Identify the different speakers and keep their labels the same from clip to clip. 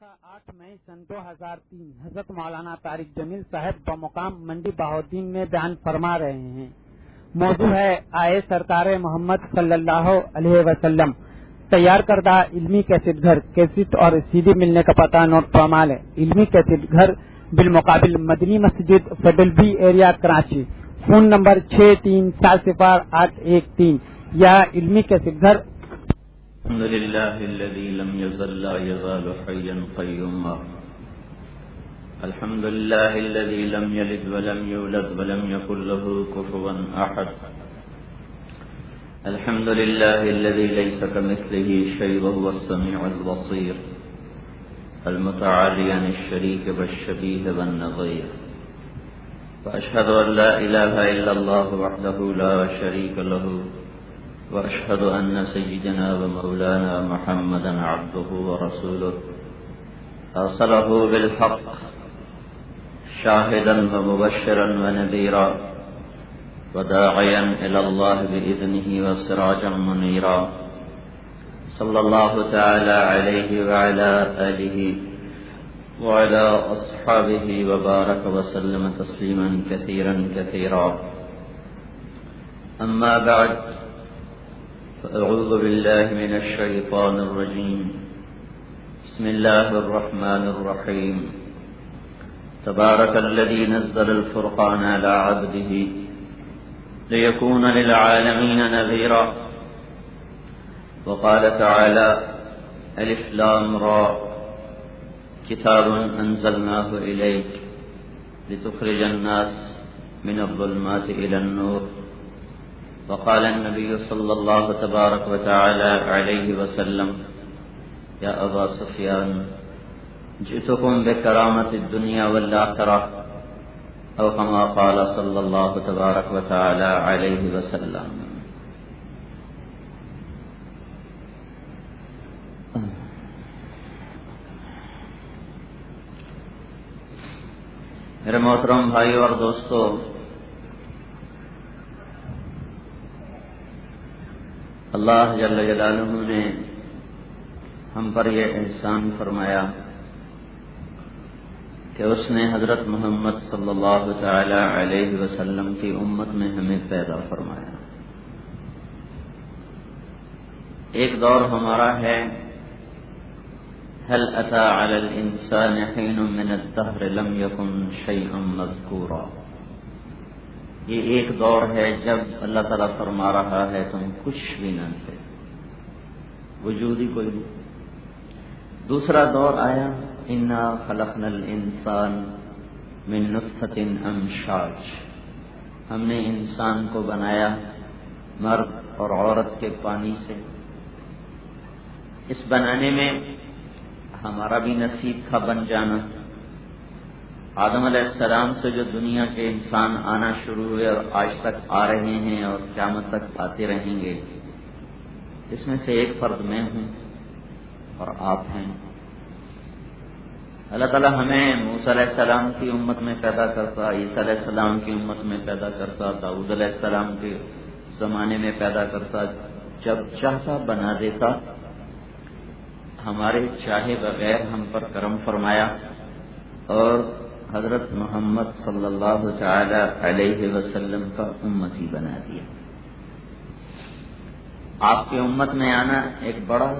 Speaker 1: گزشتہ 8 مئی سن 2003 حضرت مولانا طارق جمیل صاحب بمقام منڈی بہاؤالدین میں بیان فرما رہے ہیں۔ موضوع ہے آئے سرکار محمد صلی اللہ علیہ وسلم تیار کردہ علمی کیسٹ گھر، کیسٹ اور سی ڈی ملنے کا پتہ نوٹ فرمال ہے۔ علمی کیسٹ گھر بالمقابل مدنی مسجد feudal be area Karachi, phone number 63400813 یا علمی کیسٹ گھر۔
Speaker 2: الحمد لله الذي لم يزل لا يزال حيا قيوما. الحمد لله الذي لم يلد ولم يولد ولم يكن له كفوا أحد. الحمد لله الذي ليس كمثله شيء وهو السميع البصير المتعالي عن الشريك والشبيه والنظير. وأشهد أن لا إله إلا الله وحده لا شريك له، وأشهد أن سيدنا ومولانا محمدا عبده ورسوله أرسله بالحق شاهدا ومبشرا ونذيرا وداعيا إلى الله بإذنه وسراجا منيرا. صلى الله تعالى عليه وعلى آله وعلى أصحابه وبارك وسلم تسليما كثيرا كثيرا. أما بعد، فأعوذ بالله من الشيطان الرجيم. بسم الله الرحمن الرحيم. تبارك الذي نزل الفرقان على عبده ليكون للعالمين نذيرا. وقال تعالى: ألف لام را كتاب أنزلناه إليك لتخرج الناس من الظلمات إلى النور. وقال النبي صلى الله تبارك وتعالى عليه وسلم: يا أبا سفيان جئتكم بكرامة الدنيا والآخرة، أو كما قال صلى الله تبارك وتعالى عليه وسلم. میرے محترم بھائیو اور دوستو، اللہ جل جلالہ نے ہم پر یہ احسان فرمایا کہ اس نے حضرت محمد صلی اللہ تعالی علیہ وسلم کی امت میں ہمیں پیدا فرمایا۔ ایک دور ہمارا ہے هل أتى على الإنسان حين من الدهر لم يكن شيئا مذكورا۔ یہ ایک دور ہے جب اللہ تعالیٰ فرما رہا ہے تم کچھ بھی نہ تھے، وجود ہی کوئی نہیں۔ دوسرا دور آیا انا خلقنا الانسان من نطفة امشاج، ہم نے انسان کو بنایا مرد اور عورت کے پانی سے۔ اس بنانے میں ہمارا بھی نصیب تھا بن جانا۔ آدم علیہ السلام سے جو دنیا کے انسان آنا شروع ہوئے اور آج تک آ رہے ہیں اور قیامت تک آتے رہیں گے، اس میں سے ایک فرد میں ہوں اور آپ ہیں۔ اللہ تعالیٰ ہمیں موسیٰ علیہ السلام کی امت میں پیدا کرتا، عیسیٰ علیہ السلام کی امت میں پیدا کرتا، داؤد علیہ السلام کے زمانے میں پیدا کرتا، جب چاہتا بنا دیتا۔ ہمارے چاہے بغیر ہم پر کرم فرمایا اور حضرت محمد صلی اللہ تعالی علیہ وسلم کا امتی بنا دیا۔ آپ کی امت میں آنا ایک بڑا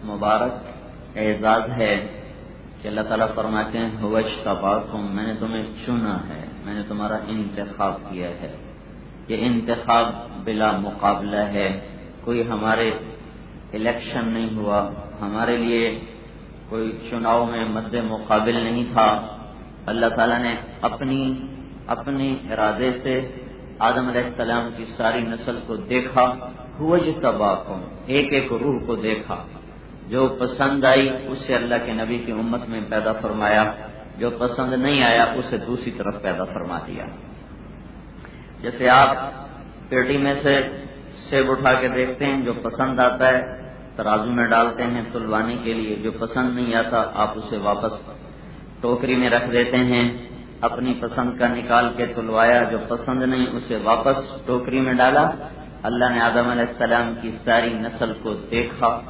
Speaker 2: مبارک اعزاز ہے کہ اللہ تعالیٰ فرماتے ہیں هو اجتباکم، میں نے تمہیں چنا ہے، میں نے تمہارا انتخاب کیا ہے۔ یہ انتخاب بلا مقابلہ ہے، کوئی ہمارے الیکشن نہیں ہوا، ہمارے لیے کوئی چناؤ میں مد مقابل نہیں تھا۔ اللہ تعالیٰ نے اپنے ارادے سے آدم علیہ السلام کی ساری نسل کو دیکھا، هو اجتباکم، ایک ایک روح کو دیکھا، جو پسند آئی اسے اللہ کے نبی کی امت میں پیدا فرمایا، جو پسند نہیں آیا اسے دوسری طرف پیدا فرما دیا۔ جیسے آپ پیٹی میں سے سیب اٹھا کے دیکھتے ہیں، جو پسند آتا ہے ترازو میں ڈالتے ہیں تلوانے کے لیے، جو پسند نہیں آتا آپ اسے واپس ٹوکری میں رکھ دیتے ہیں، اپنی پسند کا نکال کے تلوایا، جو پسند نہیں اسے واپس ٹوکری میں ڈالا۔ اللہ نے آدم علیہ السلام کی ساری نسل کو دیکھا،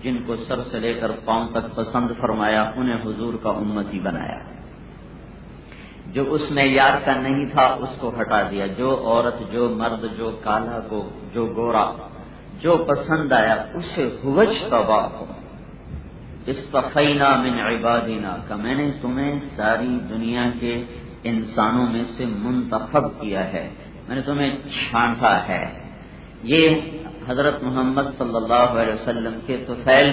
Speaker 2: جن کو سر سے لے کر پاؤں تک پسند فرمایا انہیں حضور کا امتی بنایا. جو اس معیار کا نہیں تھا اس کو ہٹا دیا. جو عورت، جو مرد، جو کالا کو، جو گورا، جو پسند آیا اسے ہوجتباکم اصطفینا من عبادنا، کہ میں نے تمہیں ساری دنیا کے انسانوں میں سے منتخب کیا ہے، میں نے تمہیں چھانٹا ہے. یہ حضرت محمد صلی اللہ علیہ وسلم کے طفیل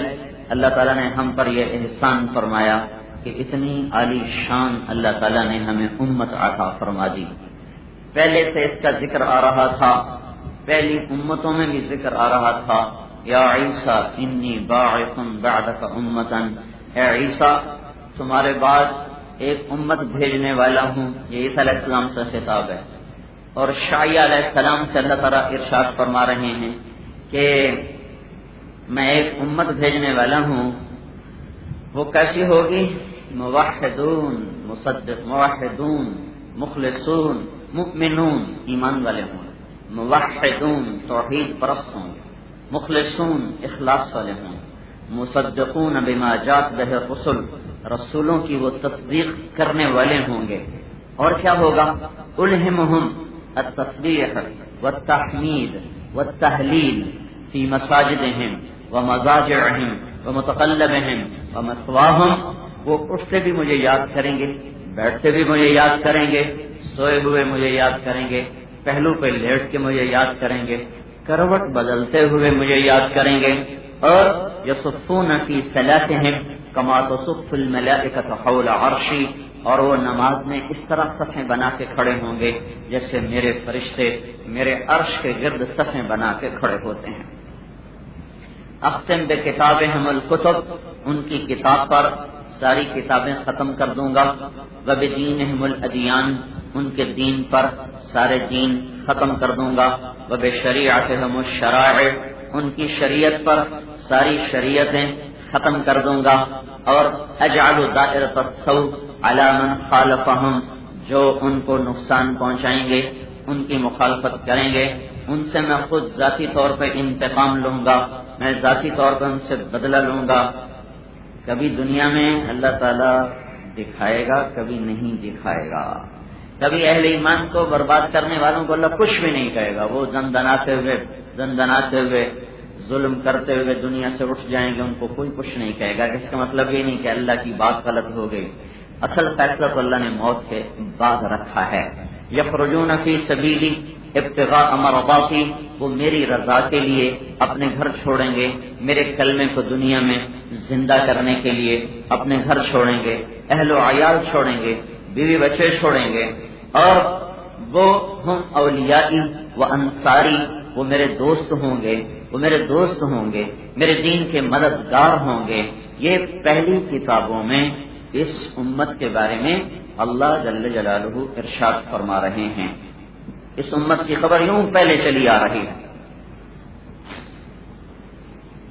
Speaker 2: اللہ تعالیٰ نے ہم پر یہ احسان فرمایا کہ اتنی عالی شان اللہ تعالیٰ نے ہمیں امت عطا فرما دی. پہلے سے اس کا ذکر آ رہا تھا، پہلی امتوں میں بھی ذکر آ رہا تھا. یا عیسیٰ انی باعث بعدک امتا، اے عیسیٰ تمہارے بعد ایک امت بھیجنے والا ہوں. یہ عیسیٰ علیہ السلام سے خطاب ہے. اور شعیع علیہ السلام سے اللہ تعالیٰ ارشاد فرما رہے ہیں کہ میں ایک امت بھیجنے والا ہوں. وہ کیسی ہوگی؟ موحدون، مصدق، موحدون، مخلصون، مؤمنون، ایمان والے ہوں. موحدون توحید پرست ہوں، مخلصون اخلاص والے ہوں، مصدقون بما جاءت به الرسل رسولوں کی وہ تصدیق کرنے والے ہوں گے. اور کیا ہوگا؟ الہمہم التسبیح والتحمید والتہلیل فی مساجدہم ومضاجعہم ومتقلبہم ومثواہم. وہ اٹھتے بھی مجھے یاد کریں گے، بیٹھتے بھی مجھے یاد کریں گے، سوئے ہوئے مجھے یاد کریں گے، پہلو پہ لیٹ کے مجھے یاد کریں گے، کروٹ بدلتے ہوئے مجھے یاد کریں گے. اور یصفون فی صلاتہم کما تصف الملائکۃ حول عرشی، اور وہ نماز میں اس طرح صفیں بنا کے کھڑے ہوں گے جیسے میرے فرشتے میرے عرش کے گرد صفیں بنا کے کھڑے ہوتے ہیں. اختم بکتابہم الکتب، ان کی کتاب پر ساری کتابیں ختم کر دوں گا. وبدینہم الادیان، ان کے دین پر سارے دین ختم کر دوں گا. وبشریعتہم الشرائع، ان کی شریعت پر ساری شریعتیں ختم کر دوں گا. اور اجعل دائرۃ السوء علی من خالفہم، جو ان کو نقصان پہنچائیں گے، ان کی مخالفت کریں گے، ان سے میں خود ذاتی طور پہ انتقام لوں گا، میں ذاتی طور پہ ان سے بدلہ لوں گا. کبھی دنیا میں اللہ تعالیٰ دکھائے گا، کبھی نہیں دکھائے گا. کبھی اہل ایمان کو برباد کرنے والوں کو اللہ کچھ بھی نہیں کہے گا. وہ زندناتے ہوئے ظلم کرتے ہوئے دنیا سے اٹھ جائیں گے، ان کو کوئی کچھ نہیں کہے گا. اس کا مطلب یہ نہیں کہ اللہ کی بات غلط ہو گئی. اصل فیصلہ تو اللہ نے موت کے بعد رکھا ہے. یخرجون فی سبیلی ابتغاء مرضاتی، وہ میری رضا کے لیے اپنے گھر چھوڑیں گے، میرے کلمے کو دنیا میں زندہ کرنے کے لیے اپنے گھر چھوڑیں گے، اہل و عیال چھوڑیں گے، بیوی بچے چھوڑیں گے. اور وہ ہم اولیائی و انصاری، وہ میرے دوست ہوں گے، وہ میرے دوست ہوں گے، میرے دین کے مددگار ہوں گے. یہ پہلی کتابوں میں اس امت کے بارے میں اللہ جل جلالہ ارشاد فرما رہے ہیں. اس امت کی خبر یوں پہلے چلی آ رہی ہے.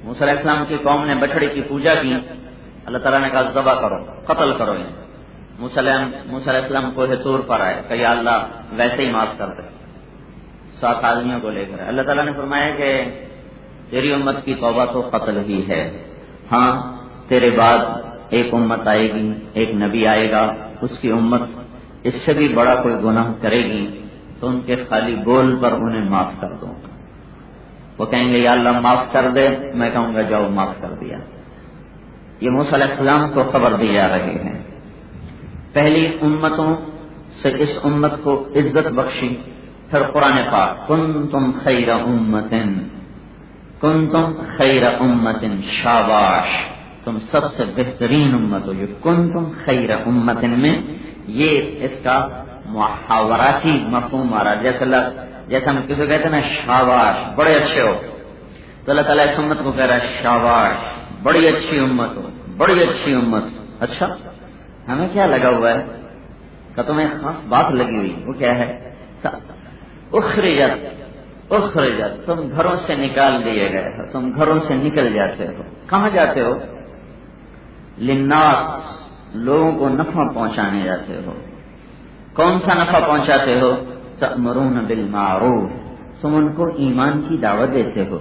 Speaker 2: موسیٰ علیہ السلام کی قوم نے بچڑے کی پوجا کی. اللہ تعالیٰ نے کہا ذبح کرو، قتل کرو انہیں. موسیٰ علیہ السلام کوہ طور پر آئے کہ یا اللہ ویسے ہی معاف کر دے. 7 آدمیوں کو لے کر اللہ تعالیٰ نے فرمایا کہ تیری امت کی توبہ تو قتل ہی ہے. ہاں تیرے بعد ایک امت آئے گی، ایک نبی آئے گا، اس کی امت اس سے بھی بڑا کوئی گناہ کرے گی تو ان کے خالی بول پر انہیں معاف کر دوں گا. وہ کہیں گے یا اللہ معاف کر دے، میں کہوں گا جاؤ معاف کر دیا. یہ موسیٰ علیہ السلام کو خبر دی جا رہی ہے. پہلی امتوں سے اس امت کو عزت بخشی. پھر قرآن پاک کنتم خیر امت شاباش، تم سب سے بہترین امت ہو. یہ کنتم خیر امت میں یہ اس کا محاوراتی مفہوم آ رہا ہے. جیسے ہم کسی کو کہتے ہیں نا شاباش بڑے اچھے ہو، تو اللہ تعالیٰ اس امت کو کہہ رہا ہے شاباش بڑی اچھی امت ہو، بڑی اچھی امت. اچھا ہمیں کیا لگا ہوا ہے کہ تمہیں خاص بات لگی ہوئی، وہ کیا ہے؟ اخرجت، تم گھروں سے نکال دیے گئے ہو، تم گھروں سے نکل جاتے ہو. کہاں جاتے ہو؟ للناس، لوگوں کو نفع پہنچانے جاتے ہو. کون سا نفع پہنچاتے ہو؟ تأمرون بالمعروف، تم ان کو ایمان کی دعوت دیتے ہو.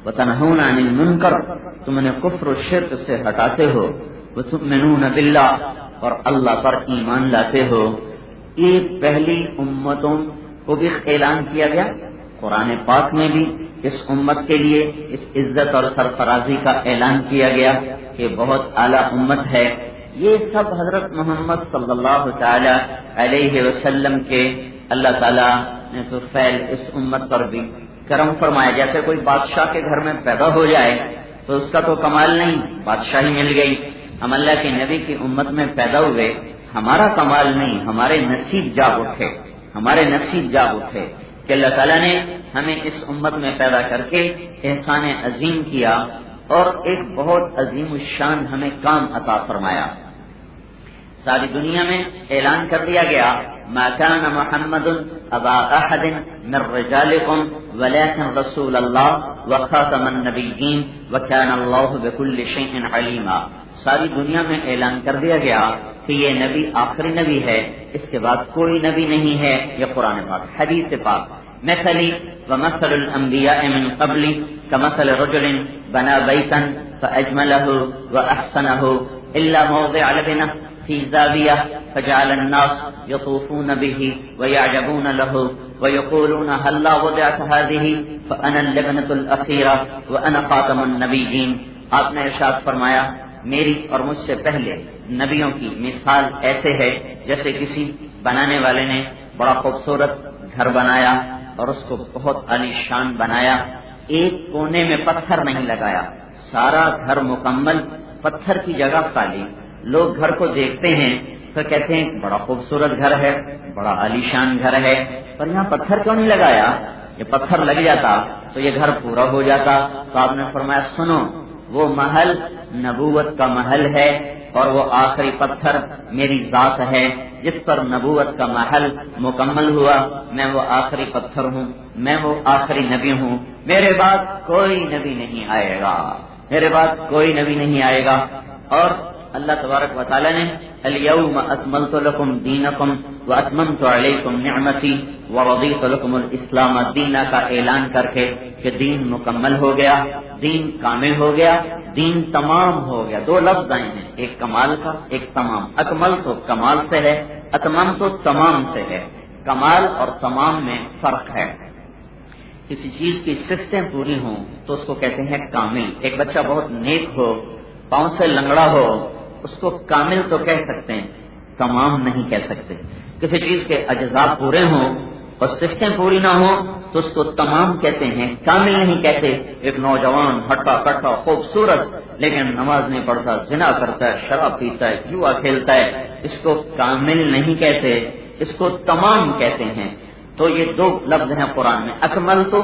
Speaker 2: وتنہون عن المنکر، تم انہیں کفر و شرک سے ہٹاتے ہو، وتؤمنون باللہ، اور اللہ پر ایمان لاتے ہو۔ یہ پہلی امتوں کو بھی اعلان کیا گیا، قرآن پاک میں بھی اس امت کے لیے اس عزت اور سرفرازی کا اعلان کیا گیا کہ بہت اعلیٰ امت ہے۔ یہ سب حضرت محمد صلی اللہ تعالی علیہ وسلم کے اللہ تعالیٰ نے تو فعل اس امت پر بھی کرم فرمایا۔ جیسے کوئی بادشاہ کے گھر میں پیدا ہو جائے تو اس کا تو کمال نہیں، بادشاہی مل گئی۔ ہم اللہ کے نبی کی امت میں پیدا ہوئے، ہمارا کمال نہیں، ہمارے نصیب جاگ اٹھے، ہمارے نصیب جاگ اٹھے کہ اللہ تعالیٰ نے ہمیں اس امت میں پیدا کر کے احسان عظیم کیا اور ایک بہت عظیم الشان ہمیں کام عطا فرمایا۔ ساری دنیا میں اعلان کر دیا گیا ما كان محمد ابا احد من رجالكم ولكن رسول الله وخاتم النبيين وكان الله بكل شيء عليما۔ ساری دنیا میں اعلان کر دیا گیا کہ یہ نبی آخری نبی ہے، اس کے بعد کوئی نبی نہیں ہے۔ یہ قرآن پاک، حدیث پاک۔ مثلی ومثل الانبیاء من قبلی كمثل رجل بنا بیتا فاجمله واحسنه الا موضع لبنه في زاوية فجعل الناس يطوفون به ويعجبون له ويقولون هلا وضعت هذه فأنا اللبنة الأخيرة وأنا خاتم النبيين۔ آپ نے ارشاد فرمایا میری اور مجھ سے پہلے نبیوں کی مثال ایسے ہے جیسے کسی بنانے والے نے بڑا خوبصورت گھر بنایا اور اس کو بہت عالی شان بنایا، ایک کونے میں پتھر نہیں لگایا، سارا گھر مکمل پتھر کی جگہ خالی۔ لوگ گھر کو دیکھتے ہیں تو کہتے ہیں بڑا خوبصورت گھر ہے، بڑا عالی شان گھر ہے، پر یہاں پتھر کیوں نہیں لگایا؟ یہ پتھر لگ جاتا تو یہ گھر پورا ہو جاتا۔ تو آپ نے فرمایا سنو، وہ محل نبوت کا محل ہے اور وہ آخری پتھر میری ذات ہے جس پر نبوت کا محل مکمل ہوا۔ میں وہ آخری پتھر ہوں، میں وہ آخری نبی ہوں، میرے بعد کوئی نبی نہیں آئے گا، میرے بعد کوئی نبی نہیں آئے گا۔ اور اللہ تبارک و تعالی نے الیوم اکملت لکم دینکم واتممت علیکم نعمتی ورضیت لکم الاسلام دینا کا اعلان کر کے کہ دین مکمل ہو گیا، دین کامل ہو گیا، دین تمام ہو گیا۔ دو لفظ آئے ہیں، ایک کمال کا، ایک تمام۔ اکمل تو کمال سے ہے، اتمم تو تمام سے ہے۔ کمال اور تمام میں فرق ہے۔ کسی چیز کی صفتیں پوری ہوں تو اس کو کہتے ہیں کامل۔ ایک بچہ بہت نیک ہو، پاؤں سے لنگڑا ہو، اس کو کامل تو کہہ سکتے ہیں، تمام نہیں کہہ سکتے۔ کسی چیز کے اجزاء پورے ہوں اور صفتیں پوری نہ ہوں تو اس کو تمام کہتے ہیں، کامل نہیں کہتے۔ ایک نوجوان ہٹا کٹا خوبصورت لیکن نماز نہیں پڑھتا، زنا کرتا ہے، شراب پیتا ہے، جوا کھیلتا ہے، اس کو کامل نہیں کہتے، اس کو تمام کہتے ہیں۔ تو یہ دو لفظ ہیں قرآن میں، اکمل تو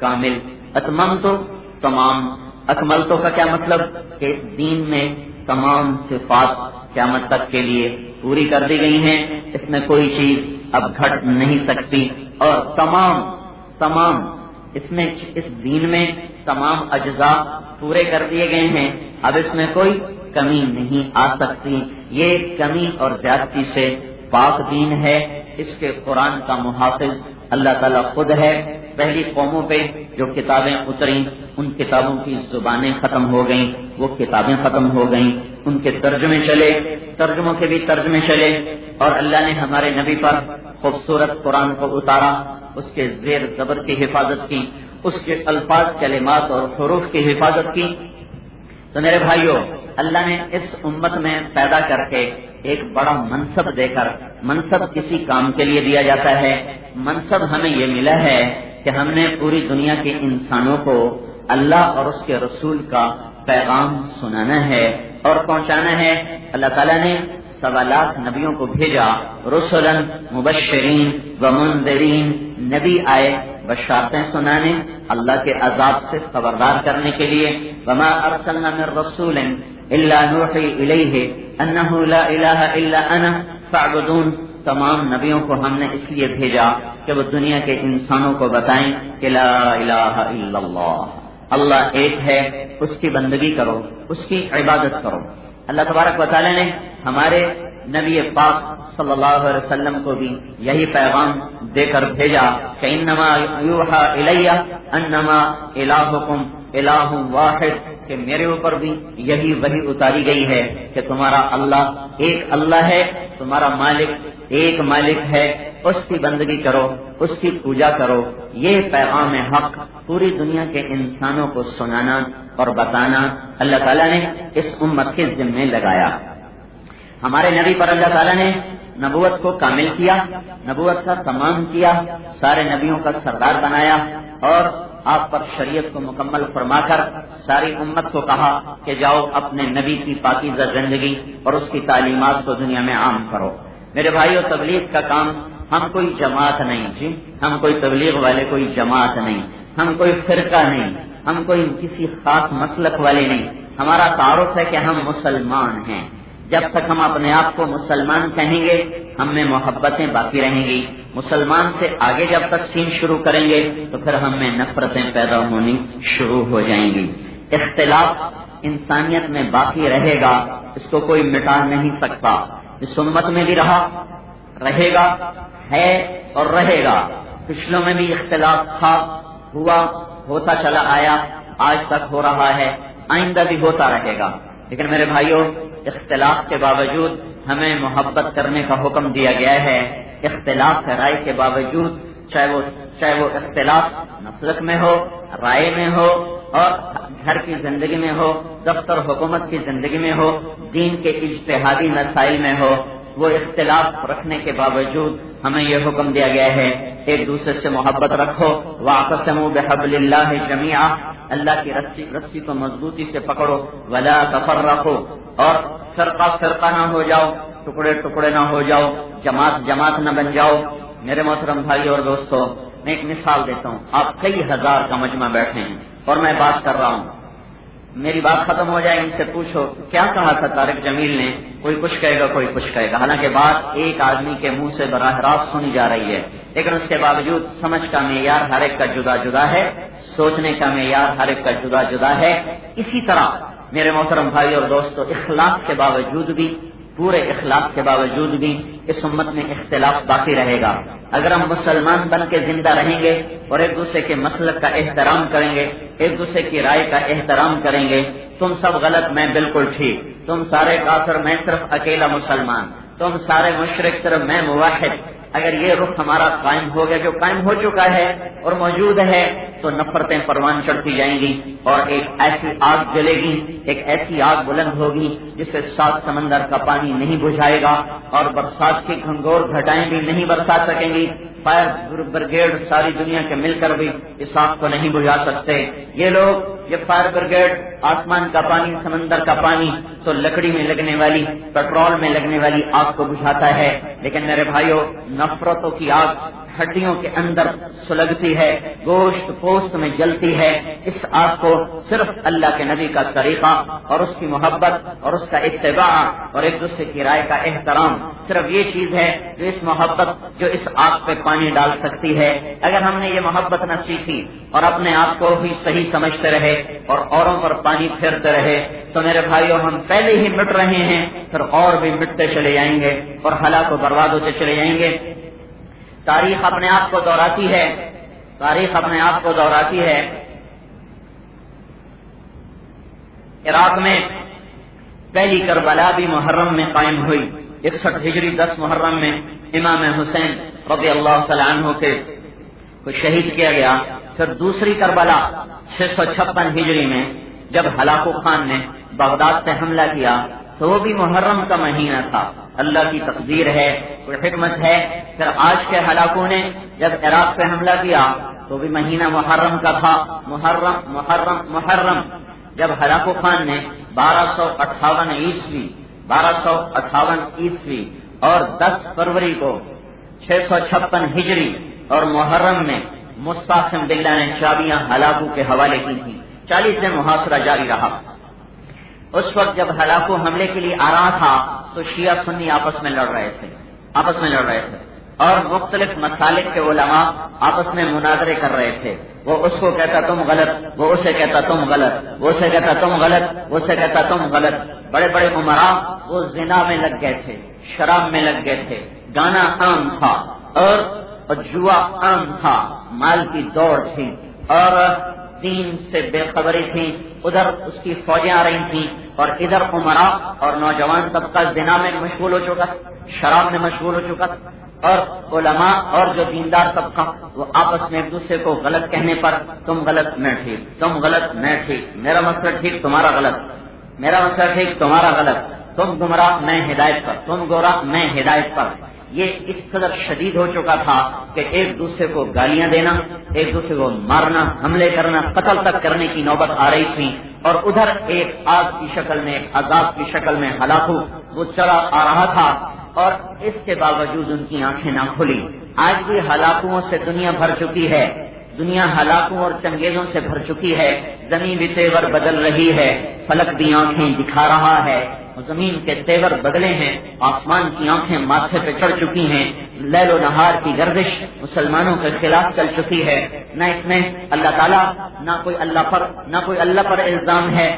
Speaker 2: کامل، اتمم تو تمام۔ اکمل تو کا کیا مطلب کہ دین میں تمام صفات قیامت تک کے لیے پوری کر دی گئی ہیں، اس میں کوئی چیز اب گھٹ نہیں سکتی۔ اور تمام اس میں، اس دین میں تمام اجزاء پورے کر دیے گئے ہیں، اب اس میں کوئی کمی نہیں آ سکتی۔ یہ کمی اور زیادتی سے پاک دین ہے۔ اس کے قرآن کا محافظ اللہ تعالیٰ خود ہے۔ پہلی قوموں پہ جو کتابیں اتریں ان کتابوں کی زبانیں ختم ہو گئیں، وہ کتابیں ختم ہو گئیں، ان کے ترجمے چلے، ترجموں کے بھی ترجمے چلے، اور اللہ نے ہمارے نبی پر خوبصورت قرآن کو اتارا، اس کے زیر زبر کی حفاظت کی، اس کے الفاظ کلمات اور حروف کی حفاظت کی۔ تو میرے بھائیوں، اللہ نے اس امت میں پیدا کر کے ایک بڑا منصب دے کر، منصب کسی کام کے لیے دیا جاتا ہے، منصب ہمیں یہ ملا ہے کہ ہم نے پوری دنیا کے انسانوں کو اللہ اور اس کے رسول کا پیغام سنانا ہے اور پہنچانا ہے۔ اللہ تعالیٰ نے 1.25 لاکھ نبیوں کو بھیجا، رسلا مبشرین ومنذرین، نبی آئے بشارتیں سنانے، اللہ کے عذاب سے خبردار کرنے کے لیے۔ وما ارسلنا من رسول الا نوحی الیہ انہ لا الہ الا انا فاعبدون، تمام نبیوں کو ہم نے اس لیے بھیجا کہ وہ دنیا کے انسانوں کو بتائیں کہ لا الہ الا اللہ، اللہ ایک ہے، اس کی بندگی کرو، اس کی عبادت کرو۔ اللہ تبارک و تعالی نے ہمارے نبی پاک صلی اللہ علیہ وسلم کو بھی یہی پیغام دے کر بھیجا کہ انما یوحى الی انما الہکم الہ واحد، کہ میرے اوپر بھی یہی وحی اتاری گئی ہے کہ تمہارا اللہ ایک اللہ ہے، تمہارا مالک ایک مالک ہے، اس کی بندگی کرو، اس کی پوجا کرو۔ یہ پیغام حق پوری دنیا کے انسانوں کو سنانا اور بتانا اللہ تعالیٰ نے اس امت کے ذمہ لگایا۔ ہمارے نبی پر اللہ تعالیٰ نے نبوت کو کامل کیا، نبوت کا تمام کیا، سارے نبیوں کا سردار بنایا، اور آپ پر شریعت کو مکمل فرما کر ساری امت کو کہا کہ جاؤ اپنے نبی کی پاکیزہ زندگی اور اس کی تعلیمات کو دنیا میں عام کرو۔ میرے بھائیو، تبلیغ کا کام ہم کوئی جماعت نہیں، جی ہم کوئی تبلیغ والے کوئی جماعت نہیں، ہم کوئی فرقہ نہیں، ہم کوئی کسی خاص مسلک والے نہیں، ہمارا تعارف ہے کہ ہم مسلمان ہیں۔ جب تک ہم اپنے آپ کو مسلمان کہیں گے ہم میں محبتیں باقی رہیں گی، مسلمان سے آگے جب تقسیم شروع کریں گے تو پھر ہم میں نفرتیں پیدا ہونی شروع ہو جائیں گی۔ اختلاف انسانیت میں باقی رہے گا، اس کو کوئی مٹا نہیں سکتا، اس امت میں بھی رہا، رہے گا، ہے اور رہے گا۔ پچھلوں میں بھی اختلاف تھا، ہوا، ہوتا چلا آیا، آج تک ہو رہا ہے، آئندہ بھی ہوتا رہے گا۔ لیکن میرے بھائیوں، اختلاف کے باوجود ہمیں محبت کرنے کا حکم دیا گیا ہے۔ اختلاف رائے کے باوجود، چاہے وہ اختلاف مسلک میں ہو، رائے میں ہو، اور گھر کی زندگی میں ہو، دفتر حکومت کی زندگی میں ہو، دین کے اجتہادی مسائل میں ہو، وہ اختلاف رکھنے کے باوجود ہمیں یہ حکم دیا گیا ہے ایک دوسرے سے محبت رکھو۔ وَاعْتَصِمُوا بِحَبْلِ اللَّهِ جَمِيعًا، اللہ کی رسی کو مضبوطی سے پکڑو، وَلَا تَفَرَّقُوا، اور فرقہ نہ ہو جاؤ، ٹکڑے نہ ہو جاؤ، جماعت نہ بن جاؤ۔ میرے محترم بھائی اور دوستو، میں ایک مثال دیتا ہوں۔ آپ کئی ہزار کا مجمع بیٹھے ہیں اور میں بات کر رہا ہوں، میری بات ختم ہو جائے، ان سے پوچھو کیا کہا تھا طارق جمیل نے، کوئی کچھ کہے گا، کوئی کچھ کہے گا، حالانکہ بات ایک آدمی کے منہ سے براہ راست سنی جا رہی ہے، لیکن اس کے باوجود سمجھ کا معیار ہر ایک کا جدا جدا ہے، سوچنے کا معیار ہر ایک کا جدا جدا ہے۔ اسی طرح میرے محترم بھائی اور دوستو، اخلاص کے باوجود بھی، پورے اخلاص کے باوجود بھی اس امت میں اختلاف باقی رہے گا۔ اگر ہم مسلمان بن کے زندہ رہیں گے اور ایک دوسرے کے مسلک کا احترام کریں گے، ایک دوسرے کی رائے کا احترام کریں گے، تم سب غلط، میں بالکل ٹھیک، تم سارے کافر، میں صرف اکیلا مسلمان، تم سارے مشرک، صرف میں موحد، اگر یہ رخ ہمارا قائم ہو گیا، جو قائم ہو چکا ہے اور موجود ہے، تو نفرتیں پروان چڑھتی جائیں گی اور ایک ایسی آگ جلے گی، ایک ایسی آگ بلند ہوگی جسے 7 سمندر کا پانی نہیں بجھائے گا اور برسات کی گھنگور گھٹائیں بھی نہیں برسا سکیں گی۔ فائر بریگیڈ ساری دنیا کے مل کر بھی اس آگ کو نہیں بجھا سکتے۔ یہ لوگ، یہ فائر بریگیڈ، آسمان کا پانی، سمندر کا پانی تو لکڑی میں لگنے والی، پیٹرول میں لگنے والی آگ کو بجھاتا ہے، لیکن میرے بھائیوں، نفرتوں کی آگ ہڈیوں کے اندر سلگتی ہے، گوشت پوست میں جلتی ہے۔ اس آگ کو صرف اللہ کے نبی کا طریقہ اور اس کی محبت اور اس کا اتباع اور ایک دوسرے کی رائے کا احترام، صرف یہ چیز ہے جو اس محبت، جو اس آگ پہ پانی ڈال سکتی ہے۔ اگر ہم نے یہ محبت نہ سیکھی اور اپنے آپ کو ہی صحیح سمجھتے رہے اور اوروں پر پانی پھیرتے رہے تو میرے بھائیوں، ہم پہلے ہی مٹ رہے ہیں، پھر اور بھی مٹتے چلے جائیں گے اور ہلاک و برباد ہوتے چلے جائیں گے۔ تاریخ اپنے آپ کو دہراتی ہے، تاریخ اپنے آپ کو دہراتی ہے۔ عراق میں پہلی کربلا بھی محرم میں قائم ہوئی، 61 ہجری 10 محرم میں امام حسین رضی اللہ تعالی عنہ کو شہید کیا گیا۔ پھر دوسری کربلا 656 ہجری میں جب ہلاکو خان نے بغداد سے حملہ کیا تو وہ بھی محرم کا مہینہ تھا۔ اللہ کی تقدیر ہے، کوئی حکمت ہے۔ پھر آج کے ہلاکوں نے جب عراق پہ حملہ کیا تو بھی مہینہ محرم کا تھا۔ محرم جب ہلاکو خان نے 1258 عیسوی اور 10 فروری کو 656 ہجری اور محرم میں مستعصم باللہ نے چابیاں ہلاکو کے حوالے کی تھیں۔ 40 دن محاصرہ جاری رہا۔ اس وقت جب ہلاکو حملے کے لیے آ رہا تھا تو شیعہ سنی آپس میں لڑ رہے تھے اور مختلف مسالک کے علماء آپس میں مناظرے کر رہے تھے۔ وہ اس کو کہتا تم غلط، وہ اسے کہتا تم غلط، وہ اسے کہتا تم غلط، وہ اسے کہتا تم غلط۔ بڑے بڑے عمراء وہ زنا میں لگ گئے تھے، شراب میں لگ گئے تھے، گانا عام تھا اور جوا عام تھا، مال کی دوڑ تھی اور دین سے بے خبری تھی، ادھر اس کی فوجیں آ رہی تھیں، اور ادھر عمرا اور نوجوان طبقہ زنا میں مشغول ہو چکا، شراب میں مشغول ہو چکا، اور علماء اور جو دیندار طبقہ وہ آپس میں ایک دوسرے کو غلط کہنے پر تم غلط میں ٹھیک، تم غلط میں ٹھیک، میرا مسئلہ ٹھیک تمہارا غلط، میرا مسئلہ ٹھیک تمہارا غلط، تم گمراہ میں ہدایت پر، تم گمراہ میں ہدایت پر، یہ اس قدر شدید ہو چکا تھا کہ ایک دوسرے کو گالیاں دینا، ایک دوسرے کو مارنا، حملے کرنا، قتل تک کرنے کی نوبت آ رہی تھی، اور ادھر ایک آگ کی شکل میں، عذاب کی شکل میں ہلاکو وہ چلا آ رہا تھا، اور اس کے باوجود ان کی آنکھیں نہ کھلی۔ آج بھی ہلاکوں سے دنیا بھر چکی ہے، دنیا ہلاکوں اور چنگیزوں سے بھر چکی ہے، زمین بھی تیور بدل رہی ہے، فلک بھی آنکھیں دکھا رہا ہے، زمین کے تیور بدلے ہیں، آسمان کی آنکھیں ماتھے پہ چڑھ چکی ہیں، لیل و نہار کی گردش مسلمانوں کے خلاف چل چکی ہے، نہ اس میں اللہ تعالیٰ، نہ کوئی اللہ پر الزام ہے،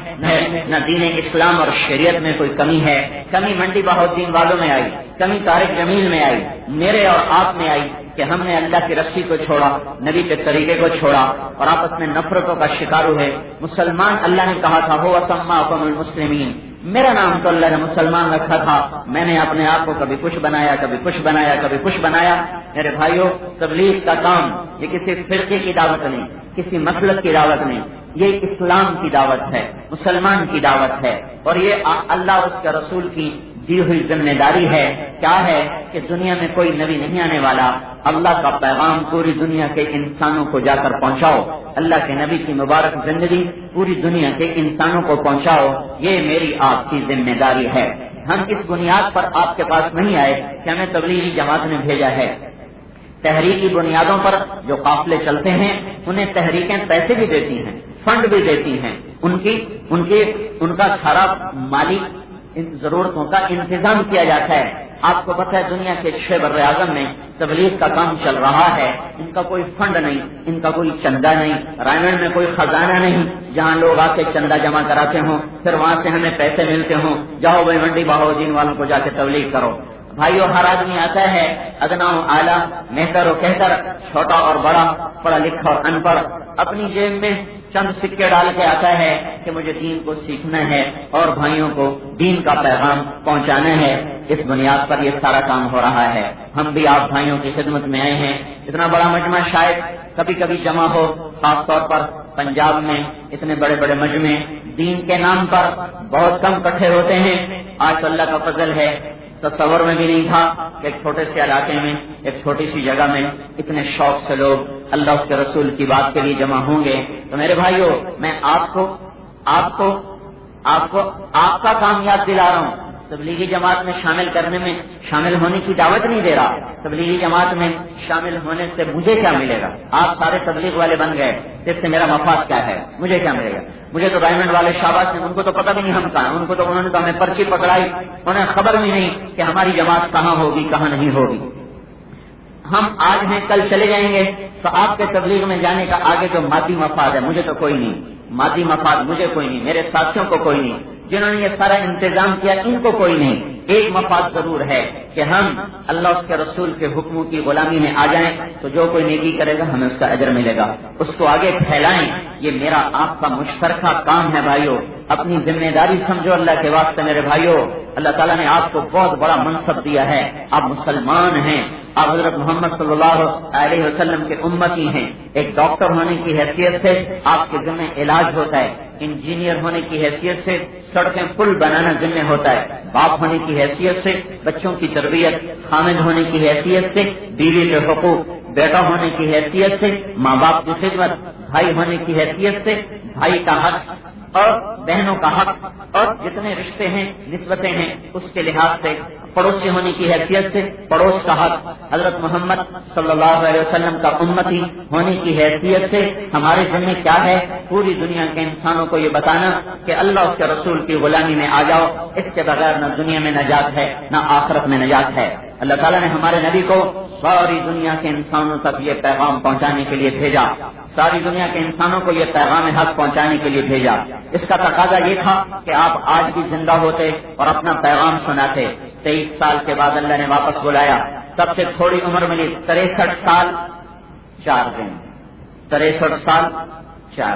Speaker 2: نہ دین اسلام اور شریعت میں کوئی کمی ہے۔ کمی منڈی بہودین والوں میں آئی، کمی طارق جمیل میں آئی، میرے اور آپ میں آئی کہ ہم نے اللہ کی رسی کو چھوڑا، نبی کے طریقے کو چھوڑا، اور آپس میں نفرتوں کا شکار ہوئے۔ مسلمان اللہ نے کہا تھا ہو سماکم المسلمین، میرا نام تو اللہ نے مسلمان رکھا تھا، میں نے اپنے آپ کو کبھی کچھ بنایا، کبھی کچھ بنایا، کبھی کچھ بنایا۔ میرے بھائیوں، تبلیغ کا کام یہ کسی فرقے کی دعوت نہیں، کسی مسلک کی دعوت نہیں، یہ اسلام کی دعوت ہے، مسلمان کی دعوت ہے، اور یہ اللہ اس کے رسول کی دی ہوئی ذمہ داری ہے۔ کیا ہے کہ دنیا میں کوئی نبی نہیں آنے والا، اللہ کا پیغام پوری دنیا کے انسانوں کو جا کر پہنچاؤ، اللہ کے نبی کی مبارک زندگی پوری دنیا کے انسانوں کو پہنچاؤ، یہ میری آپ کی ذمہ داری ہے۔ ہم اس بنیاد پر آپ کے پاس نہیں آئے کہ ہمیں تبلیغی جماعت نے بھیجا ہے۔ تحریکی بنیادوں پر جو قافلے چلتے ہیں انہیں تحریکیں پیسے بھی دیتی ہیں، فنڈ بھی دیتی ہیں، ان کا سارا مالی ضرورتوں کا انتظام کیا جاتا ہے۔ آپ کو پتہ ہے دنیا کے 6 بر اعظم میں تبلیغ کا کام چل رہا ہے، ان کا کوئی فنڈ نہیں، ان کا کوئی چندہ نہیں، رائمنڈ میں کوئی خزانہ نہیں جہاں لوگ آ کے چندہ جمع کراتے ہوں پھر وہاں سے ہمیں پیسے ملتے ہوں، جاؤ بھائی منڈی بہودین والوں کو جا کے تبلیغ کرو۔ بھائیو، ہر آدمی آتا ہے ادنا و اعلیٰ، بہتر و کہتر، چھوٹا اور بڑا، پڑھا لکھا اور ان پڑھ، اپنی جیب میں چند سکے ڈال کے آتا ہے کہ مجھے دین کو سیکھنا ہے اور بھائیوں کو دین کا پیغام پہنچانا ہے۔ اس بنیاد پر یہ سارا کام ہو رہا ہے۔ ہم بھی آپ بھائیوں کی خدمت میں آئے ہیں۔ اتنا بڑا مجمع شاید کبھی کبھی جمع ہو، خاص طور پر پنجاب میں اتنے بڑے بڑے مجمع دین کے نام پر بہت کم اکٹھے ہوتے ہیں۔ آج تو اللہ کا فضل ہے، تصور میں بھی نہیں تھا کہ ایک چھوٹے سے علاقے میں، ایک چھوٹی سی جگہ میں اتنے شوق سے لوگ اللہ اس کے رسول کی بات کے لیے جمع ہوں گے۔ تو میرے بھائیوں، میں آپ کا کام یاد دلا رہا ہوں، تبلیغی جماعت میں شامل ہونے کی دعوت نہیں دے رہا۔ تبلیغی جماعت میں شامل ہونے سے مجھے کیا ملے گا؟ آپ سارے تبلیغ والے بن گئے، اس سے میرا مفاد کیا ہے؟ مجھے کیا ملے گا؟ مجھے تو ڈائمنڈ والے شاباش ہیں، ان کو تو پتہ بھی نہیں ہم کہاں، انہوں نے تو ہمیں پرچی پکڑائی، انہیں خبر بھی نہیں کہ ہماری جماعت کہاں ہوگی کہاں نہیں ہوگی۔ ہم آج ہیں کل چلے جائیں گے، تو آپ کے تبلیغ میں جانے کا آگے جو مادی مفاد ہے مجھے تو کوئی نہیں، مادی مفاد مجھے کوئی نہیں، میرے ساتھیوں کو کوئی نہیں، جنہوں نے یہ سارا انتظام کیا ان کو کوئی نہیں۔ ایک مفاد ضرور ہے کہ ہم اللہ اس کے رسول کے حکموں کی غلامی میں آ جائیں، تو جو کوئی نیکی کرے گا ہمیں اس کا اجر ملے گا، اس کو آگے پھیلائیں۔ یہ میرا آپ کا مشترکہ کام ہے بھائیو، اپنی ذمہ داری سمجھو اللہ کے واسطے میرے بھائیو۔ اللہ تعالیٰ نے آپ کو بہت بڑا منصب دیا ہے، آپ مسلمان ہیں، آپ حضرت محمد صلی اللہ علیہ وسلم کے امتی ہیں۔ ایک ڈاکٹر ہونے کی حیثیت سے آپ کے ذمہ علاج ہوتا ہے، انجینئر ہونے کی حیثیت سے سڑکیں پل بنانا ذمہ ہوتا ہے، باپ ہونے کی حیثیت سے بچوں کی تربیت، خامد ہونے کی حیثیت سے بیوی کے حقوق، بیٹا ہونے کی حیثیت سے ماں باپ کی خدمت، بھائی ہونے کی حیثیت سے بھائی کا حق اور بہنوں کا حق، اور جتنے رشتے ہیں نسبتیں ہیں اس کے لحاظ سے، پڑوسی ہونے کی حیثیت سے پڑوس کا حق، حضرت محمد صلی اللہ علیہ وسلم کا امتی ہونے کی حیثیت سے ہمارے ذمہ کیا ہے؟ پوری دنیا کے انسانوں کو یہ بتانا کہ اللہ اس کے رسول کی غلامی میں آ جاؤ، اس کے بغیر نہ دنیا میں نجات ہے نہ آخرت میں نجات ہے۔ اللہ تعالیٰ نے ہمارے نبی کو ساری دنیا کے انسانوں تک یہ پیغام پہنچانے کے لیے بھیجا، ساری دنیا کے انسانوں کو یہ پیغام حق پہنچانے کے لیے بھیجا۔ اس کا تقاضا یہ تھا کہ آپ آج بھی زندہ ہوتے اور اپنا پیغام سناتے۔ 23 سال کے بعد اللہ نے واپس بلایا، سب سے تھوڑی عمر ملی 63 سال 4 دن، 63 سال 4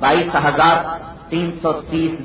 Speaker 2: 22,330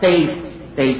Speaker 2: 23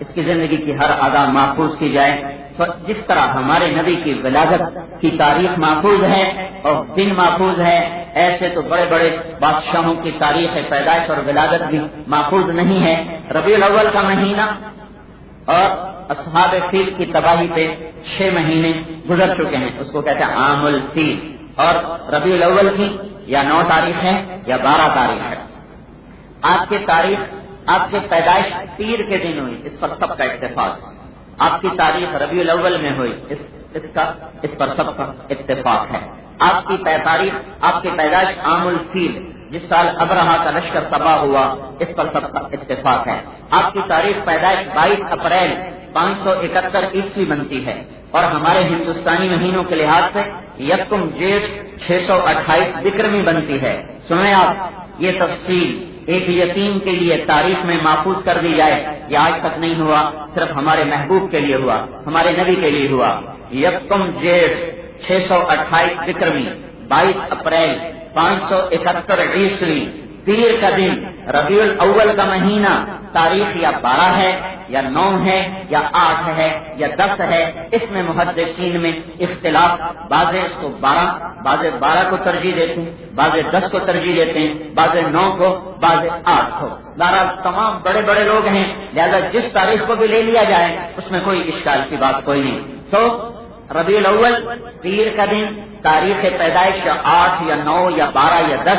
Speaker 2: اس کی زندگی کی ہر ادا محفوظ کی جائے. تو جس طرح ہمارے نبی کی ولادت کی تاریخ محفوظ ہے اور دن محفوظ ہے، ایسے تو بڑے بڑے بادشاہوں کی تاریخ پیدائش اور ولادت بھی محفوظ نہیں ہے. ربیع الاول کا مہینہ اور اصحاب فیل کی تباہی پہ 6 مہینے گزر چکے ہیں، اس کو کہتے ہیں عام الفیل. اور ربیع الاول کی یا 9 تاریخ ہے یا 12 تاریخ ہے. آپ کی تاریخ، آپ کی پیدائش پیر کے دن ہوئی، اس پر سب کا اتفاق. آپ کی تاریخ ربیع الاول میں ہوئی، اس پر سب کا اتفاق ہے. آپ کی تاریخ، آپ کی پیدائش عام الفیل، جس سال ابرہا کا لشکر تباہ ہوا، اس پر سب کا اتفاق ہے. آپ کی تاریخ پیدائش 22 اپریل 571 عیسوی بنتی ہے، اور ہمارے ہندوستانی مہینوں کے لحاظ سے یکم جیٹھ 628 بکرمی بنتی ہے. سنیں آپ، یہ تفصیل ایک یتیم کے لیے تاریخ میں محفوظ کر دی جائے، یہ آج تک نہیں ہوا، صرف ہمارے محبوب کے لیے ہوا، ہمارے نبی کے لیے ہوا. یکم جیٹھ 628 بکرمی 22 اپریل 571 عیسوی، پیر کا دن، ربیع الاول کا مہینہ، تاریخ یا 12 ہے یا 9 ہے یا 8 ہے یا 10 ہے، اس میں محدثین میں اختلاف. بعض اس کو 12 کو ترجیح دیتے ہیں، بعض 10 کو ترجیح دیتے ہیں، بعض 9 کو، بعض 8 کو. بہرحال تمام بڑے بڑے لوگ ہیں، لہذا جس تاریخ کو بھی لے لیا جائے اس میں کوئی اشکال کی بات کوئی نہیں. تو ربیع الاول پیر کا دن، تاریخ پیدائش یا 8 یا 9 یا 12 یا 10،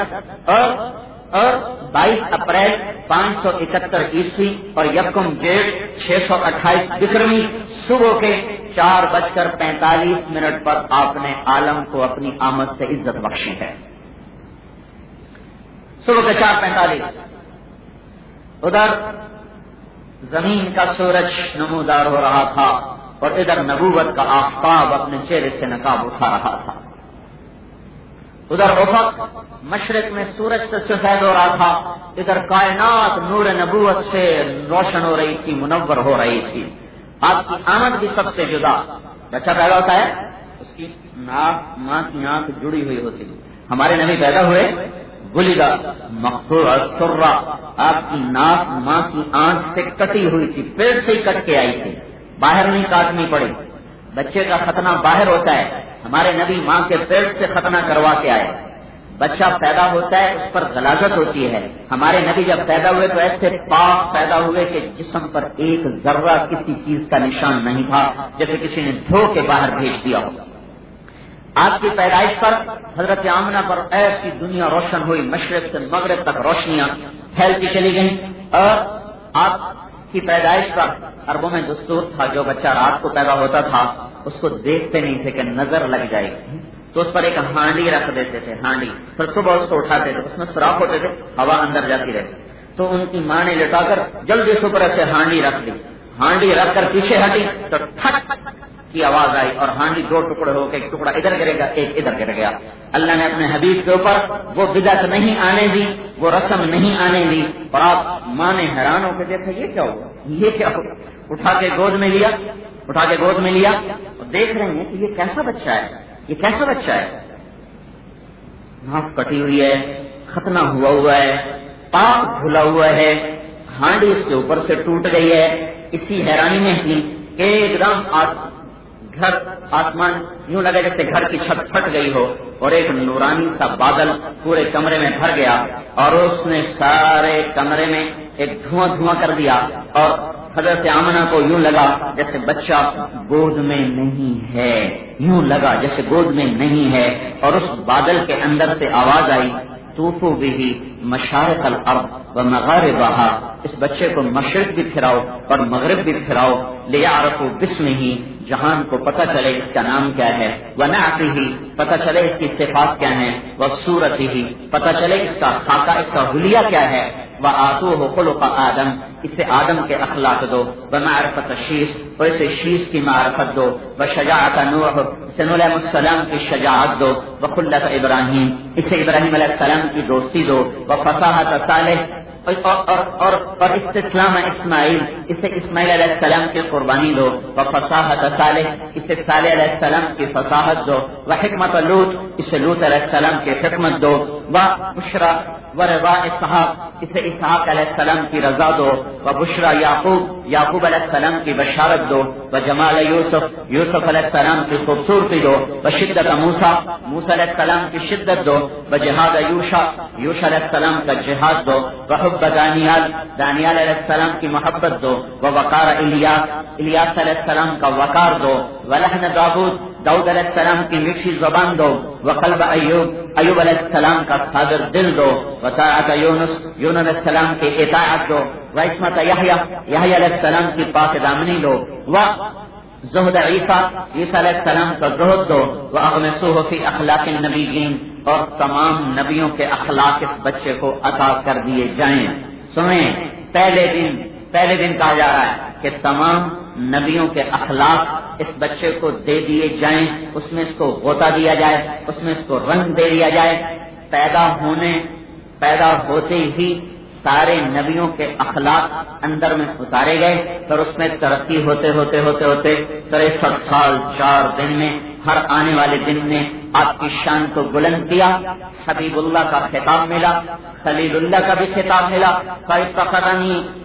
Speaker 2: اور 22 اپریل 571 عیسوی اور یکم جیٹھ 628 بکرمی. صبح کے 4:45 پر آپ نے عالم کو اپنی آمد سے عزت بخشی ہے. صبح کے 4:45 ادھر زمین کا سورج نمودار ہو رہا تھا اور ادھر نبوت کا آفتاب اپنے چہرے سے نقاب اٹھا رہا تھا. ادھر افق مشرق میں سورج سے سفید ہو رہا تھا، ادھر کائنات نور نبوت سے روشن ہو رہی تھی، منور ہو رہی تھی. آپ کی آمد بھی سب سے جدا. بچہ پیدا ہوتا ہے، اس کی ناک ماں کی آنکھ جڑی ہوئی ہوتی. ہمارے نبی پیدا ہوئے، بلیگا مقصور السرہ، آپ کی ناک ماں کی آنکھ سے کٹی ہوئی تھی، پیٹ سے ہی کٹ کے آئی تھی، باہر نہیں کاٹنی پڑی. بچے کا ختنہ باہر ہوتا ہے، ہمارے نبی ماں کے پیٹ سے ختنہ کروا کے آئے. بچہ پیدا ہوتا ہے، اس پر غلاظت ہوتی ہے. ہمارے نبی جب پیدا ہوئے تو ایسے پاک پیدا ہوئے کہ جسم پر ایک ذرہ کسی چیز کا نشان نہیں تھا، جیسے کسی نے دھو کے باہر بھیج دیا ہو. آپ کی پیدائش پر، حضرت آمنہ پر ایسی دنیا روشن ہوئی، مشرق سے مغرب تک روشنیاں پھیلتی چلی گئیں. اور آپ کی پیدائش پر عربوں میں دستور تھا، جو بچہ رات کو پیدا ہوتا تھا اس کو دیکھتے نہیں تھے کہ نظر لگ جائے گی، تو اس پر ایک ہانڈی رکھ دیتے تھے. ہانڈی پھر صبح اس کو اٹھاتے تھے، اس میں سوراخ ہوتے تھے، ہوا اندر جاتی رہتی. تو ان کی ماں نے لٹا کر جلدی صبح سے ہانڈی رکھ دی. ہانڈی رکھ کر پیچھے ہٹی تو ٹھک کی آواز آئی اور ہانڈی 2 ٹکڑے ہو کے ایک ٹکڑا ادھر گرے گا، ایک ادھر گر گیا. اللہ نے اپنے حبیب کے اوپر وہ بدعت نہیں آنے دی، وہ رسم نہیں آنے دی. اور آپ ماں نے حیران ہو کے دیکھا یہ کیا ہوا، یہ کیا ہوا. اٹھا کے گود میں لیا اور دیکھ رہے ہیں کہ یہ کیسا بچہ ہے، یہ کیسا بچہ ہے. ناک کٹی ہوئی ہے، ختنہ ہوا ہے، پاک دھلا ہوا ہے، ہانڈی اس کے اوپر سے ٹوٹ گئی ہے. اسی حیرانی میں ہی ایک دم گھر آسمان یوں لگا جیسے گھر کی چھت پھٹ گئی ہو اور ایک نورانی سا بادل پورے کمرے میں بھر گیا اور اس نے سارے کمرے میں ایک دھواں کر دیا. اور حضرت آمنہ کو یوں لگا جیسے بچہ گود میں نہیں ہے، یوں لگا جیسے گود میں نہیں ہے. اور اس بادل کے اندر سے آواز آئی، طوفوا بہ مشارق الارض ومغاربها، اس بچے کو مشرق بھی پھراؤ اور مغرب بھی پھراؤ. لیعرفوا باسمہ، جہان کو پتہ چلے اس کا نام کیا ہے. ونعتہ، پتہ چلے اس کی صفات کیا ہیں. وصورتہ، پتہ چلے اس کا خاکہ، اس کا حلیہ کیا ہے. وآتوہ خلق آدم، اسے آدم کے اخلاق دو. ومعرفت شیس، اور اسے شیس کی معرفت دو. وشجاعت نوح، اسے نوح علیہ السلام کی شجاعت دو. وخلت ابراہیم، اسے ابراہیم علیہ السلام کی دوستی دو. وفصاحت صالح، اور استسلام اسماعیل، اسے اسماعیل علیہ السلام کی قربانی دو، وفصاحت صالح، اسے صالح علیہ السلام کی فصاحت دو، وحکمت لوط، اسے لوط علیہ السلام کی حکمت دو، وبشرا ورضا اسحاق، اسے اسحاق علیہ السلام کی رضا دو، وبشرا یعقوب، یعقوب علیہ السلام کی بشارت دو، وجمال یوسف، یوسف علیہ السلام کی خوبصورتی دو، وشدت موسیٰ، موسیٰ علیہ السلام کی شدت دو، وجہاد یوشع، یوشع علیہ السلام کا جہاد دو، وحب دانیال، دانیال علیہ السلام کی محبت دو، ووقار الیاس، الیاس علیہ السلام کا وقار دو، ولحن داؤد، داؤد علیہ السلام کی میٹھی زبان دو، وقلب ایوب، ایوب علیہ السلام کا صابر دل دو، وطاعت یونس، یونس علیہ السلام کی اطاعت دو، وعصمت یحییٰ، یحییٰ علیہ السلام کی پاک دامنی دو، زہد عیسیٰ، عیسیٰ علیہ السلام کا زہد دو، واغمسوہ فی اخلاق النبیین، اور تمام نبیوں کے اخلاق اس بچے کو عطا کر دیے جائیں۔ سنیں، پہلے دن کہا جا رہا ہے کہ تمام نبیوں کے اخلاق اس بچے کو دے دیے جائیں، اس میں اس کو غوطہ دیا جائے، اس میں اس کو رنگ دے دیا جائے۔ پیدا ہوتے ہی سارے نبیوں کے اخلاق اندر میں اتارے گئے، اور اس میں ترقی ہوتے 63 سال 4 دن میں، ہر آنے والے دن نے آپ کی شان کو بلند کیا۔ حبیب اللہ کا خطاب ملا، خلیل اللہ کا بھی خطاب ملا،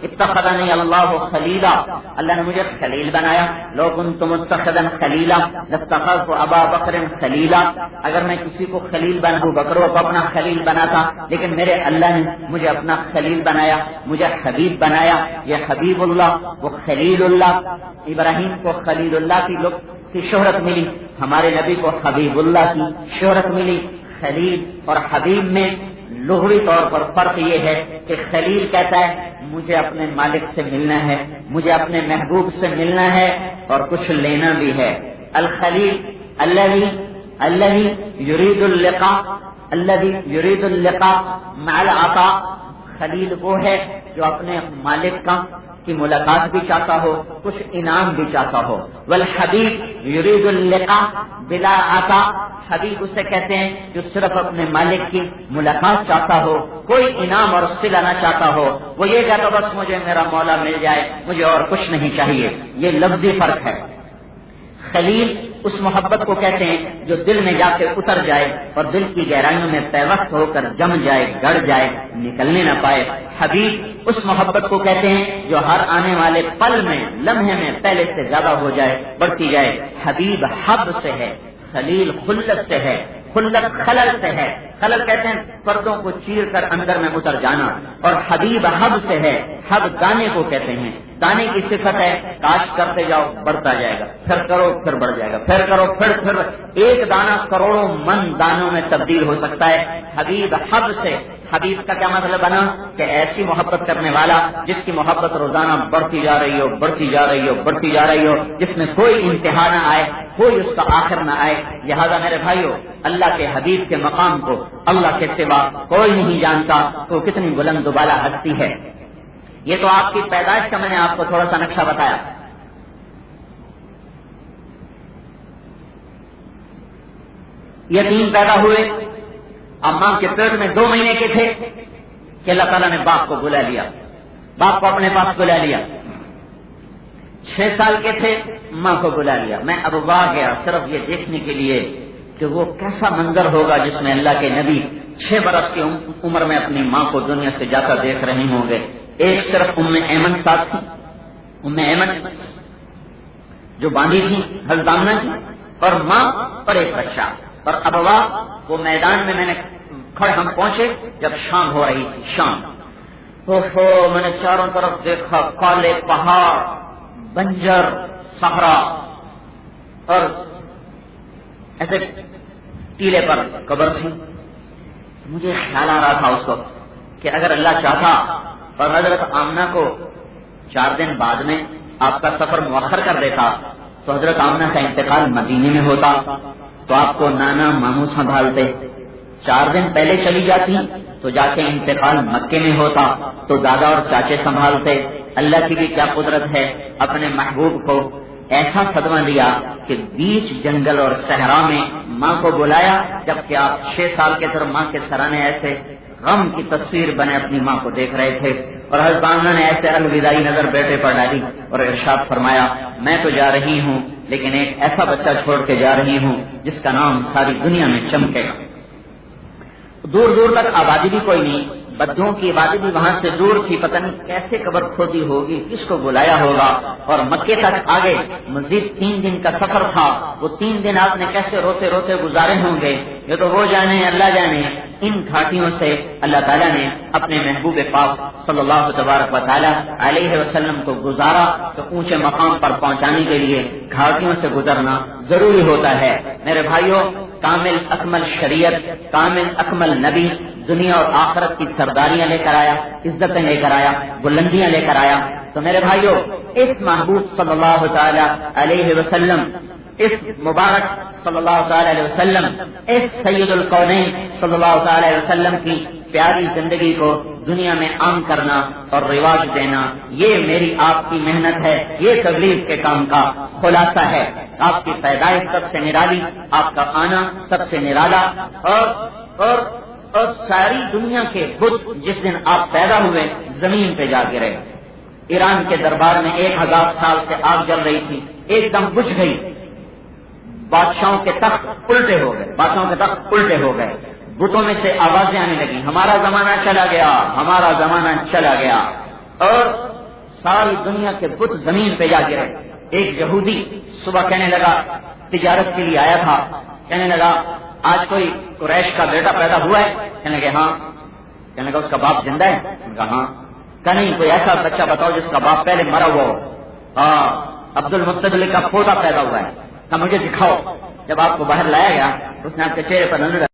Speaker 2: اتخذنی اللہ خلیلا، اللہ نے مجھے خلیل بنایا، لو کنت متخذا خلیلا لاتخذت ابا بکر خلیلا، اگر میں کسی کو خلیل بناؤں، بکر کو اپنا خلیل بناتا، لیکن میرے اللہ نے مجھے اپنا خلیل بنایا، مجھے حبیب بنایا۔ یہ حبیب اللہ، وہ خلیل اللہ، ابراہیم کو خلیل اللہ کی شہرت ملی، ہمارے نبی کو حبیب اللہ کی شہرت ملی۔ خلیل اور حبیب میں لغوی طور پر فرق یہ ہے کہ خلیل کہتا ہے مجھے اپنے مالک سے ملنا ہے، مجھے اپنے محبوب سے ملنا ہے اور کچھ لینا بھی ہے۔ الخلیل الذي يريد اللقاء مع العطاء، خلیل وہ ہے جو اپنے مالک کی ملاقات بھی چاہتا ہو، کچھ انعام بھی چاہتا ہو۔ والحبیب یرید اللقاء بلا عطاء، حبیب اسے کہتے ہیں جو صرف اپنے مالک کی ملاقات چاہتا ہو، کوئی انعام اور صلہ نہ چاہتا ہو، وہ یہ کہتا بس مجھے میرا مولا مل جائے، مجھے اور کچھ نہیں چاہیے۔ یہ لفظی فرق ہے۔ خلیل اس محبت کو کہتے ہیں جو دل میں جا کے اتر جائے اور دل کی گہرائیوں میں پیوست ہو کر جم جائے، گڑ جائے، نکلنے نہ پائے۔ حبیب اس محبت کو کہتے ہیں جو ہر آنے والے پل میں، لمحے میں پہلے سے زیادہ ہو جائے، بڑھتی جائے۔ حبیب حب سے ہے، خلیل خلت سے ہے، خلت خلل سے ہے۔ خلل کہتے ہیں پردوں کو چیر کر اندر میں اتر جانا، اور حبیب حب سے ہے، حب دانے کو کہتے ہیں۔ دانے کی صفت ہے کاشت کرتے جاؤ بڑھتا جائے گا، پھر کرو پھر بڑھ جائے گا، پھر کرو پھر ایک دانہ کروڑوں من دانوں میں تبدیل ہو سکتا ہے۔ حبیب حب سے، حبیب کا کیا مطلب بنا کہ ایسی محبت کرنے والا جس کی محبت روزانہ بڑھتی جا رہی ہو، بڑھتی جا رہی ہو، بڑھتی جا رہی ہو، جس میں کوئی انتہا نہ آئے، کوئی اس کا آخر نہ آئے۔ لہذا میرے بھائیو، اللہ کے حبیب کے مقام کو اللہ کے سوا کوئی نہیں جانتا، تو کتنی بلند و بالا ہستی ہے۔ یہ تو آپ کی پیدائش کا میں نے آپ کو تھوڑا سا نقشہ بتایا۔ یتیم پیدا ہوئے، اماں کے پیٹ میں 2 مہینے کے تھے کہ اللہ تعالیٰ نے باپ کو بلا لیا، باپ کو اپنے پاس بلا لیا۔ 6 سال کے تھے، ماں کو بلا لیا۔ میں اب وہاں گیا صرف یہ دیکھنے کے لیے کہ وہ کیسا منظر ہوگا جس میں اللہ کے نبی 6 برس کی عمر میں اپنی ماں کو دنیا سے جاتا دیکھ رہے ہوں گے۔ ایک صرف ام ایمن ساتھ تھی، ام ایمن جو باندھی تھی حضرت آمنہ کی، اور ماں اور ایک بچہ، اور ابوا وہ میدان میں میں نے کھڑے ہم پہنچے جب شام ہو رہی تھی، شام۔ میں نے چاروں طرف دیکھا، کالے پہاڑ، بنجر صحرا، اور ایسے ٹیلے پر قبر تھی۔ مجھے خیال آ رہا تھا اس وقت کہ اگر اللہ چاہتا اور حضرت آمنہ کو 4 دن بعد میں آپ کا سفر مؤخر کر دیتا تو حضرت آمنہ کا انتقال مدینے میں ہوتا، تو آپ کو نانا ماموں سنبھالتے۔ 4 دن پہلے چلی جاتی تو جا کے انتقال مکے میں ہوتا تو دادا اور چاچے سنبھالتے۔ اللہ کی بھی کیا قدرت ہے، اپنے محبوب کو ایسا صدمہ دیا کہ بیچ جنگل اور صحرا میں ماں کو بلایا، جبکہ آپ 6 سال کے تھے، ماں کے سرانے ایسے غم کی تصویر بنے اپنی ماں کو دیکھ رہے تھے، اور حضرت آمنہ نے ایسے الوداعی نظر بیٹے پر ڈالی اور ارشاد فرمایا میں تو جا رہی ہوں لیکن ایک ایسا بچہ چھوڑ کے جا رہی ہوں جس کا نام ساری دنیا میں چمکے گا۔ دور دور تک آبادی بھی کوئی نہیں، بدوؤں کی آبادی بھی وہاں سے دور تھی، پتہ نہیں کیسے قبر کھودی ہوگی، کس کو بلایا ہوگا، اور مکے تک آگے مزید 3 دن کا سفر تھا، وہ 3 دن آپ نے کیسے روتے روتے گزارے ہوں گے یہ تو وہ جانے اللہ جانے۔ ان گھاٹیوں سے اللہ تعالیٰ نے اپنے محبوب پاک صلی اللہ تبارک و تعالیٰ علیہ وسلم کو گزارا، تو اونچے مقام پر پہنچانے کے لیے گھاٹیوں سے گزرنا ضروری ہوتا ہے۔ میرے بھائیوں، کامل اکمل شریعت، کامل اکمل نبی دنیا اور آخرت کی سرداریاں لے کر آیا، عزتیں لے کر آیا، بلندیاں لے کر آیا۔ تو میرے بھائیوں، اس محبوب صلی اللہ تعالی علیہ وسلم، اس مبارک صلی اللہ تعالی علیہ وسلم، اس سید القونین صلی اللہ تعالی علیہ وسلم کی پیاری زندگی کو دنیا میں عام کرنا اور رواج دینا، یہ میری آپ کی محنت ہے، یہ تبلیغ کے کام کا خلاصہ ہے۔ آپ کی پیدائش سب سے نرالی، آپ کا آنا سب سے نرالا، اور ساری دنیا کے بت جس دن آپ پیدا ہوئے زمین پہ جا گرے۔ ایران کے دربار میں 1000 سال سے آگ جل رہی تھی، ایک دم بجھ گئی، بادشاہوں کے تخت الٹے ہو گئے، بادشاہوں کے تخت الٹے ہو گئے، بتوں میں سے آوازیں آنے لگی، ہمارا زمانہ چلا گیا، ہمارا زمانہ چلا گیا، اور ساری دنیا کے بت زمین پہ جا گرے۔ ایک یہودی صبح کہنے لگا، تجارت کے لیے آیا تھا، کہنے لگا آج کوئی قریش کا بیٹا پیدا ہوا ہے؟ کہنے لگے ہاں۔ کہنے لگا اس کا باپ زندہ ہے؟ کہا ہاں۔ کہ نہیں، کوئی ایسا بچہ بتاؤ جس کا باپ پہلے مرا ہوا ہو۔ ہاں، عبد المطلب کا پوتا پیدا ہوا ہے۔ کہ مجھے دکھاؤ۔ جب آپ کو باہر لایا گیا اس نے آپ کے چہرے پر نظر